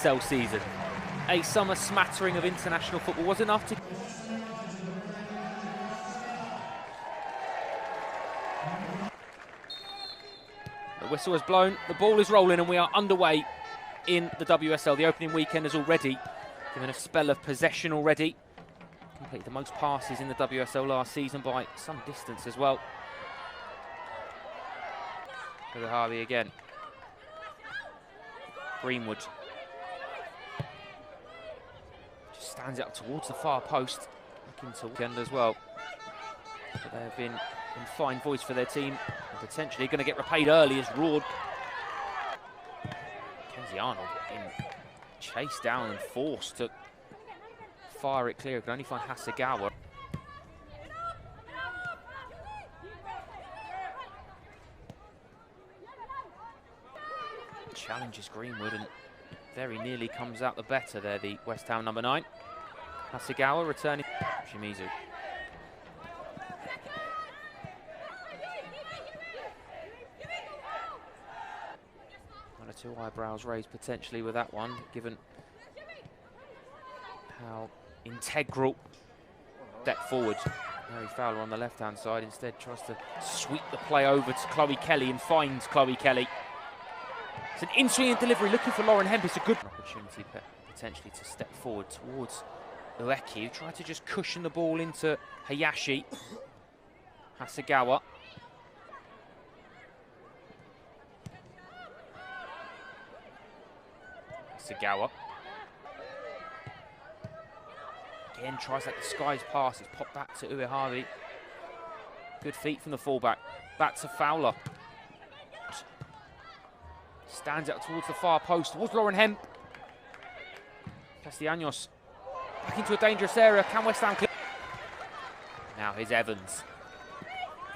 WSL season. A summer smattering of international football was enough to... The whistle has blown, the ball is rolling, and we are underway in the WSL. The opening weekend has already given a spell of possession already. Completed the most passes in the WSL last season by some distance as well. For the Harvey again. Greenwood. Just stands it up towards the far post. Looking to weekend as well. But they have been in fine voice for their team. And potentially going to get repaid early as Roard. Kenzie Arnold being chased down and forced to fire it clear. Can only find Hasegawa. Challenges Greenwood and very nearly comes out the better there, the West Ham number 9. Hasegawa returning. Shimizu. One or two eyebrows raised potentially with that one, given how integral depth forward. Mary Fowler on the left-hand side instead tries to sweep the play over to Chloe Kelly and finds Chloe Kelly. It's an in-swinging delivery, looking for Lauren Hemp. It's a good opportunity potentially to step forward towards Ueki, who tried to just cushion the ball into Hayashi. Hasegawa. Hasegawa. Again, tries that disguised pass. It's popped back to Uehavi. Good feet from the fullback. Back to Fowler. Stands out towards the far post, towards Lauren Hemp. Castellanos back into a dangerous area. Can West Ham clear? Now here's Evans.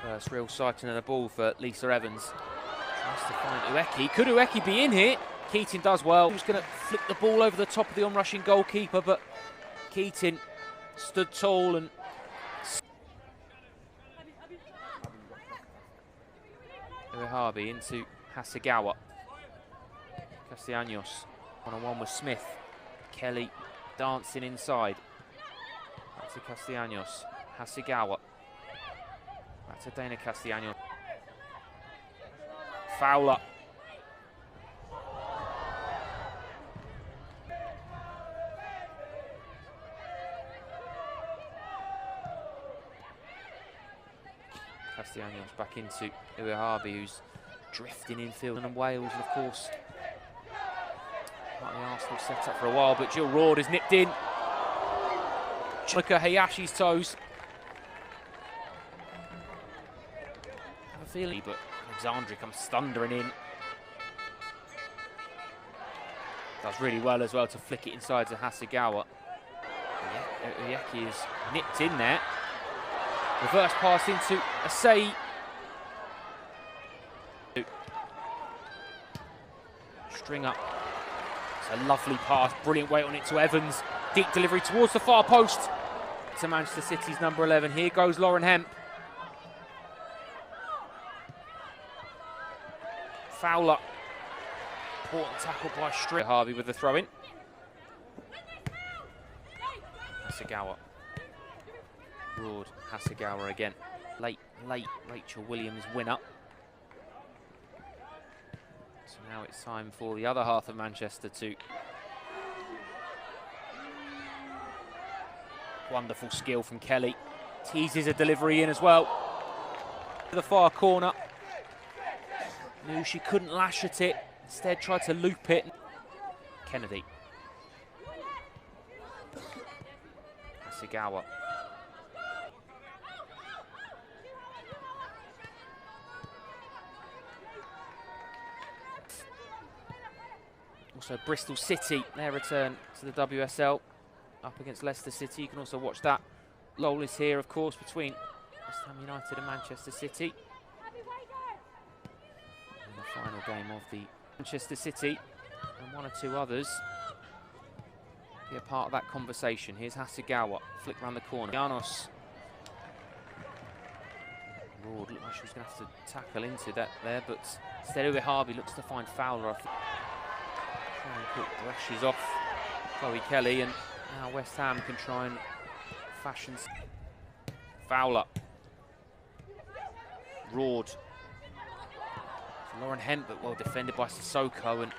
First real sighting of the ball for Lisa Evans. Tries to find Ueki. Could Ueki be in here? Keating does well. He's going to flick the ball over the top of the onrushing goalkeeper, but Keating stood tall and... Uehabi into Hasegawa. Castellanos one-on-one with Smith. Kelly dancing inside. Back to Castellanos. Hasegawa. Back to Dana Castellanos. Fowler. Castellanos back into Uehabi, who's drifting infield, and Wales, and of course the Arsenal set up for a while, but Jill Roard is nipped in. Look at Hayashi's toes. I have a feeling, but Alexandri comes thundering in. Does really well as well to flick it inside to Hasegawa. Uyeki is nipped in there. Reverse pass into Asai. String up. It's a lovely pass, brilliant weight on it to Evans. Deep delivery towards the far post to Manchester City's number 11. Here goes Lauren Hemp. Fowler. Important tackle by Strick. Harvey with the throw-in. Hasegawa. Broad, Hasegawa again. Late Rachel Williams winner. So now it's time for the other half of Manchester to... Wonderful skill from Kelly. Teases a delivery in as well. To the far corner. Knew she couldn't lash at it. Instead tried to loop it. Kennedy. Hasegawa. Also Bristol City, their return to the WSL up against Leicester City. You can also watch that. Lowell is here, of course, between West Ham United and Manchester City. And the final game of the Manchester City and one or two others be a part of that conversation. Here's Hasegawa, flick round the corner. Janos. Roard looked like she was going to have to tackle into that there, but instead Uehabi looks to find Fowler. brushes off Chloe Kelly, and now West Ham can try and fashion. Fowler. Roared. Lauren Hemp, but well defended by Sissoko, and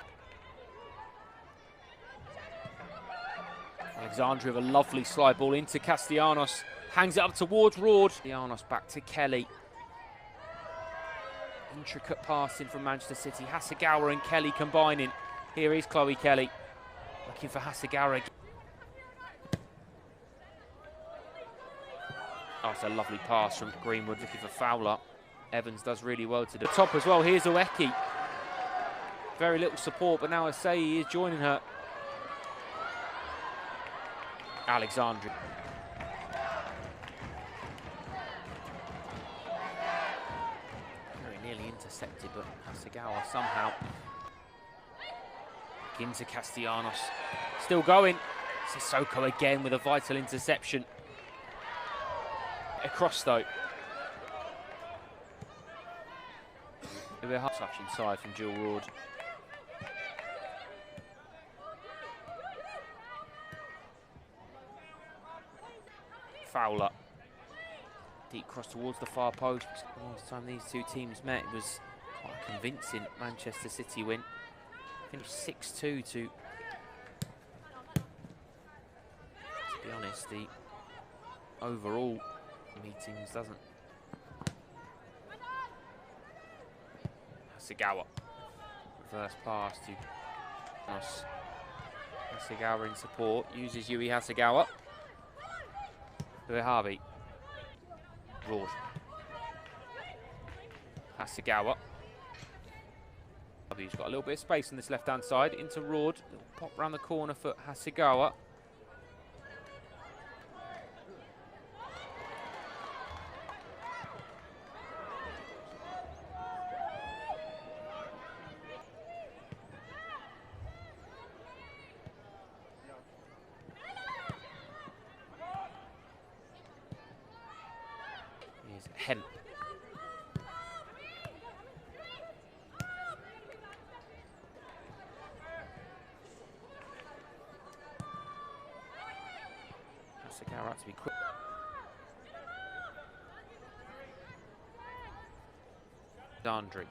Alexandria with a lovely slide ball into Castellanos. Hangs it up towards Roard. Castellanos back to Kelly. Intricate passing from Manchester City. Hasegawa and Kelly combining. Here is Chloe Kelly. Looking for Hasegawa. Oh, it's a lovely pass from Greenwood, looking for Fowler. Evans does really well to the top as well. Here's Ueki. Very little support, but now Asai is joining her. Alexandria. Very nearly intercepted, but Hasegawa somehow. Into Castellanos. Still going. Sissoko again with a vital interception. Across though. Touch inside from Jill Roard. Fowler. Deep cross towards the far post. Last time these two teams met, it was quite a convincing Manchester City win. Finished 6-2 to be honest, the overall meetings doesn't. Hasegawa. Reverse pass to Hasegawa in support. Uses Yui Hasegawa. Uehabi. Roard. Hasegawa. He's got a little bit of space on this left-hand side. Into Roard. Pop round the corner for Hasegawa. Here's Hemp. Hasegawa had to be quick. Dandry.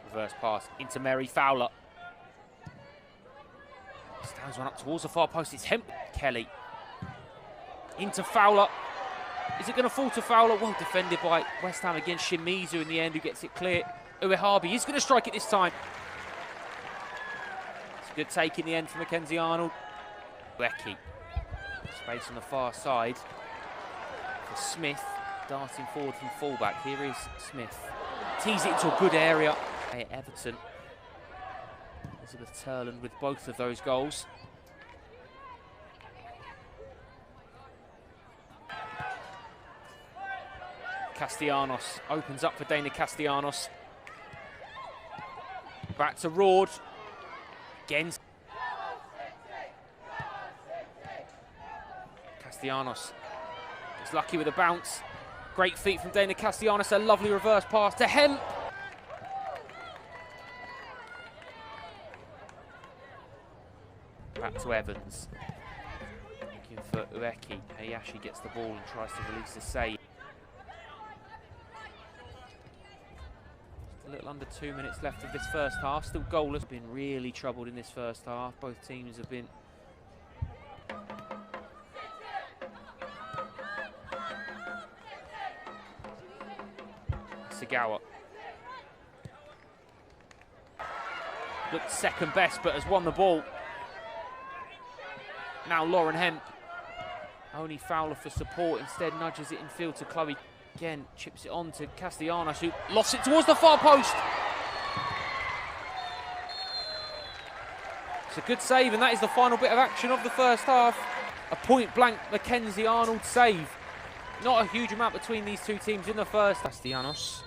Reverse pass into Mary Fowler. Stands one up towards the far post. It's Hemp. Kelly. Into Fowler. Is it going to fall to Fowler? Well defended by West Ham against Shimizu in the end, who gets it clear. Uehabi is going to strike it this time. It's a good take in the end for Mackenzie Arnold. Ueki. Space on the far side for Smith. Darting forward from fullback. Here is Smith. Tease it into a good area. Hey, Everton. Elizabeth Turland with both of those goals. Castellanos opens up for Dana Castellanos. Back to Roard. Again. Castellanos is lucky with a bounce. Great feet from Dana Castellanos. A lovely reverse pass to Hemp. Back to Evans. Looking for Ueki. Hayashi gets the ball and tries to release the save. A little under 2 minutes left of this first half. Still goalless. Been really troubled in this first half. Both teams have been. Hasegawa. Looked second best, but has won the ball. Now Lauren Hemp. Only Fowler for support. Instead nudges it in field to Chloe. Again, chips it on to Castellanos, who lost it towards the far post. It's a good save, and that is the final bit of action of the first half. A point-blank Mackenzie Arnold save. Not a huge amount between these two teams in the first. Castellanos.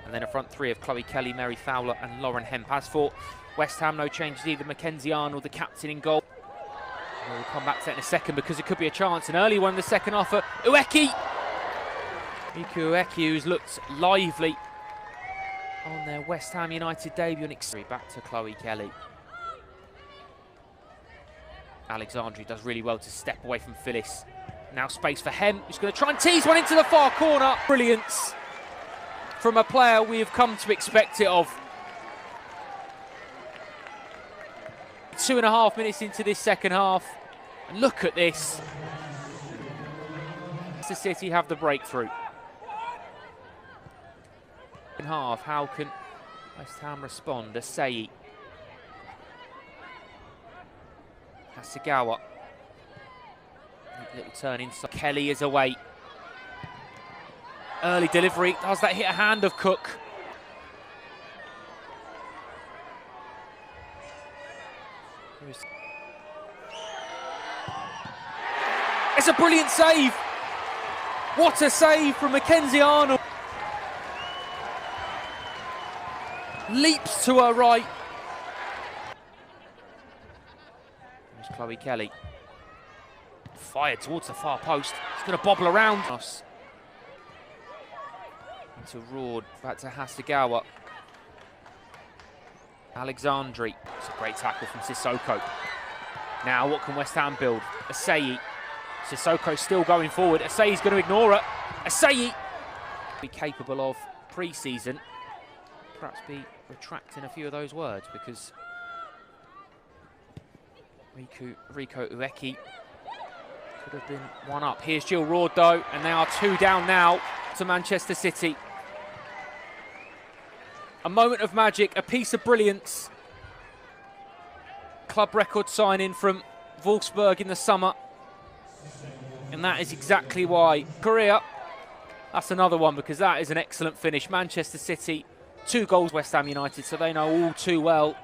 And then a front three of Chloe Kelly, Mary Fowler and Lauren Hemp. As for West Ham, no changes either. Mackenzie Arnold, the captain, in goal. We'll come back to that in a second because it could be a chance. An early one in the second half for Ueki. Miku Ueki, who's looked lively. on their West Ham United debut. Back to Chloe Kelly. Alexandri does really well to step away from Phyllis. Now space for Hemp, who's going to try and tease one into the far corner. Brilliance from a player we have come to expect it of. 2.5 minutes into this second half. And look at this. Manchester City have the breakthrough. In half, how can West Ham respond? Asai. Hasegawa. Little turn inside. Kelly is away. Early delivery. Does that hit a hand of Cook? It's a brilliant save. What a save from Mackenzie Arnold. Leaps to her right. There's Chloe Kelly. Fired towards the far post. It's going to bobble around us. Into Rord, back to Hasegawa. Alexandri. It's a great tackle from Sissoko. Now, what can West Ham build? Asai. Sissoko still going forward. Asai's going to ignore it. Asai. Be capable of pre-season. Perhaps be retracting a few of those words because Rico Ueki could have been one up. Here's Jill Rord though, and they are 2 down now to Manchester City. A moment of magic, a piece of brilliance. Club record signing from Wolfsburg in the summer. And that is exactly why. Korea, that's another one because that is an excellent finish. Manchester City, 2 goals, West Ham United, so they know all too well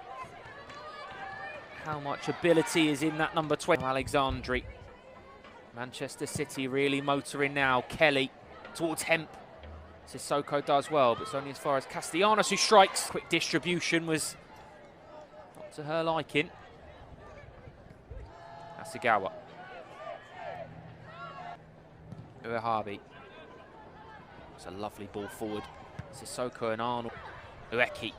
how much ability is in that number 20. Alexandri. Manchester City really motoring now. Kelly towards Hemp. Sissoko does well, but it's only as far as Castellanos who strikes. Quick distribution was not to her liking. Hasegawa. Uehabi. It's a lovely ball forward. Sissoko and Arnold. Ueki.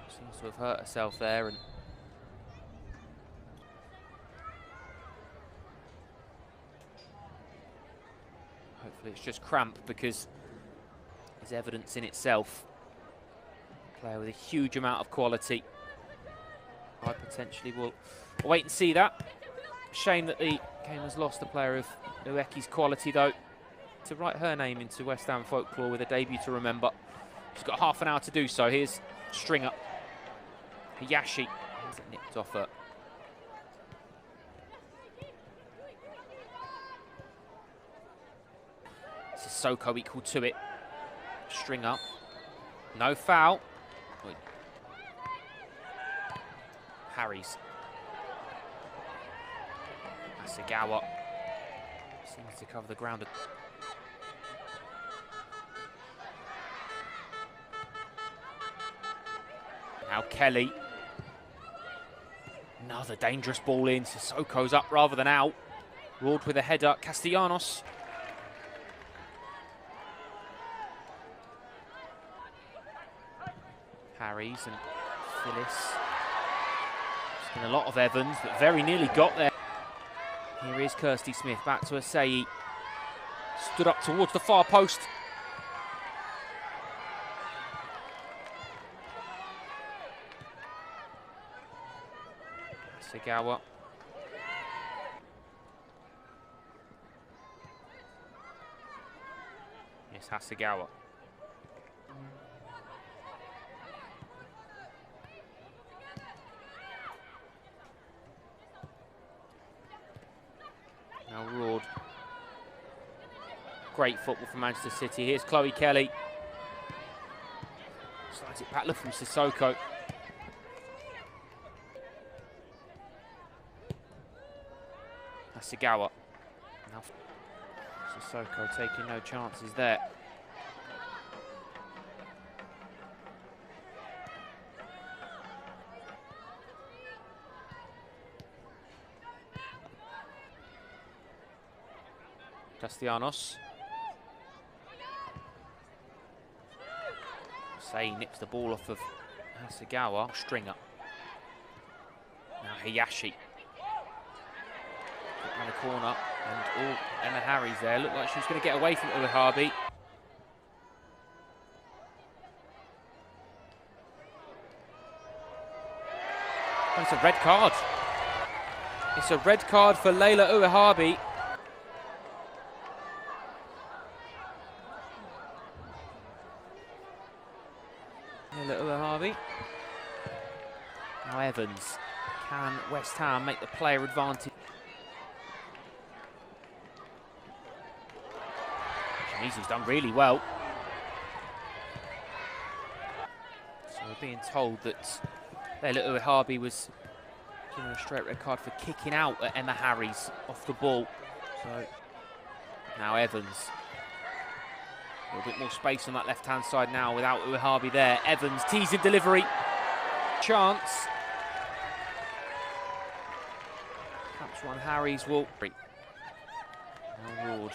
Seems to have hurt herself there. And hopefully it's just cramp because there's evidence in itself. A player with a huge amount of quality. I potentially will wait and see that. Shame that the game has lost a player of Ueki's quality though. To write her name into West Ham folklore with a debut to remember. She's got half an hour to do so. Here's Stringer. Hayashi. Nipped off her. Sissoko equal to it. Stringer. No foul. Harry's. Hasegawa. Seems to cover the ground. Now Kelly. Another dangerous ball in. Sissoko's up rather than out. Rord with a header. Castellanos. Harry's and Phyllis. There's been a lot of Evans, but very nearly got there. Here is Kirsty Smith. Back to Asai. Stood up towards the far post. Hasegawa. Yes, Hasegawa. Now Rord. Great football from Manchester City. Here's Chloe Kelly. Slides it back, look from Sissoko. Hasegawa. Now Sissoko taking no chances there. Castellanos. Say nips the ball off of Hasegawa. Stringer. Now Hayashi. In the corner, and Emma Harry's there. Looked like she was going to get away from Uehabi. Oh, it's a red card. It's a red card for Leila Uehabi. Leila Uehabi. Now Evans. Can West Ham make the player advantage? Shimizu's done really well. So we're being told that Leila Uehabi was given a straight red card for kicking out at Emma Harry's off the ball. So now Evans. A little bit more space on that left-hand side now without Uehabi there. Evans, teasing delivery. Chance. Perhaps one Harry's will. Now Ward.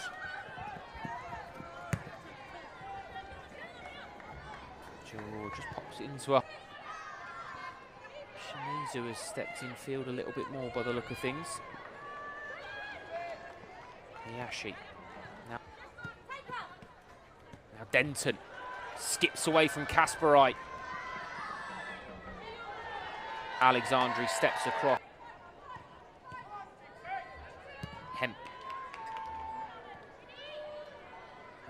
Ward just pops it into her. Shimizu has stepped in field a little bit more by the look of things. Hayashi. Now Denton skips away from Kasparite. Alexandri steps across. Hemp.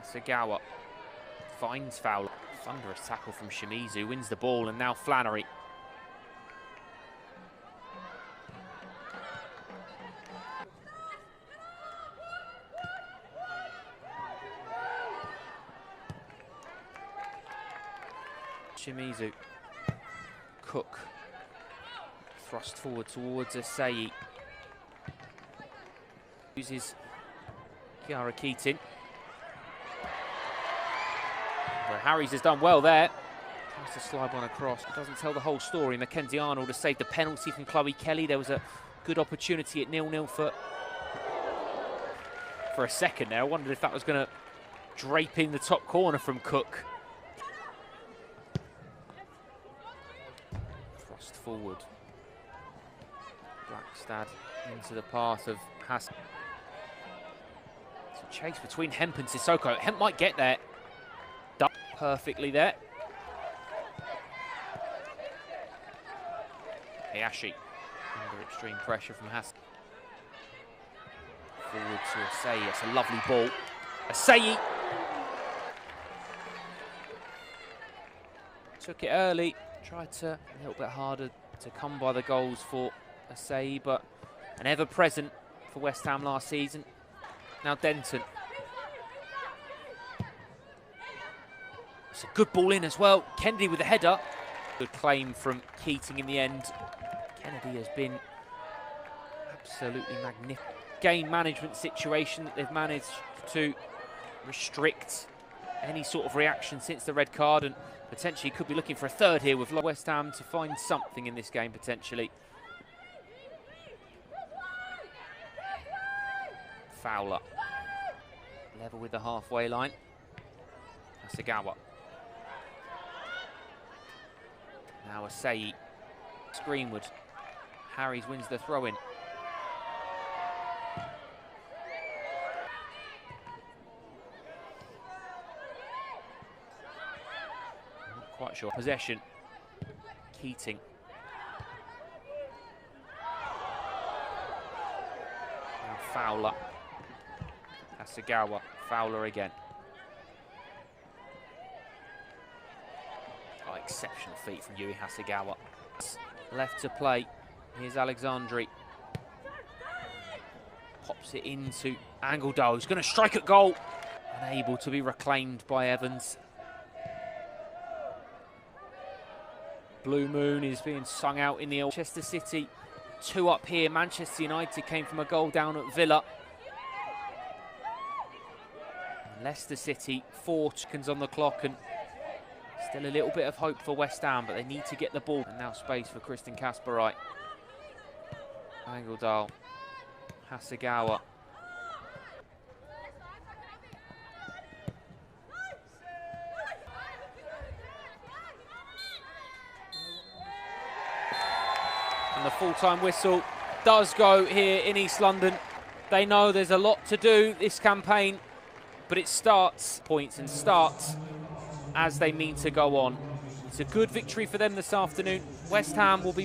Hasegawa finds Fowler. Thunderous tackle from Shimizu, wins the ball, and now Flannery. Shimizu. Cook. Thrust forward towards Asai. Uses Kiara Keating. Well, Harry's has done well there. Tries to slide one across. Doesn't tell the whole story. Mackenzie Arnold has saved the penalty from Chloe Kelly. There was a good opportunity at 0-0 for a second there. I wondered if that was going to drape in the top corner from Cook. Thrust forward. Blackstad into the path of Hass. It's a chase between Hemp and Sissoko. Hemp might get there. Done perfectly there. Hayashi under extreme pressure from Hass. Forward to Asai. It's a lovely ball. Asai took it early. Tried to a little bit harder to come by the goals for Asai, but an ever-present for West Ham last season. Now Denton. It's a good ball in as well. Kennedy with the header. Good claim from Keating in the end. Kennedy has been absolutely magnificent. Game management situation that they've managed to restrict any sort of reaction since the red card, and potentially could be looking for a third here with West Ham to find something in this game potentially. Fowler. Level with the halfway line. Hasegawa. Now Asai. Greenwood. Harry's wins the throw-in. Not quite sure. Possession. Keating. Now Fowler. Hasegawa. Fowler again. Oh, exceptional feat from Yui Hasegawa. Left to play. Here's Alexandri. Pops it into Angledal, who's going to strike at goal. Unable to be reclaimed by Evans. Blue Moon is being sung out in the Manchester City. 2 up here. Manchester United came from a goal down at Villa. Leicester City, 4 seconds on the clock, and still a little bit of hope for West Ham, but they need to get the ball. And now space for Kristen Kasparite. Angledal, Hasegawa. the full-time whistle does go here in East London. They know there's a lot to do this campaign, but it starts points and starts as they mean to go on. It's a good victory for them this afternoon. West Ham will be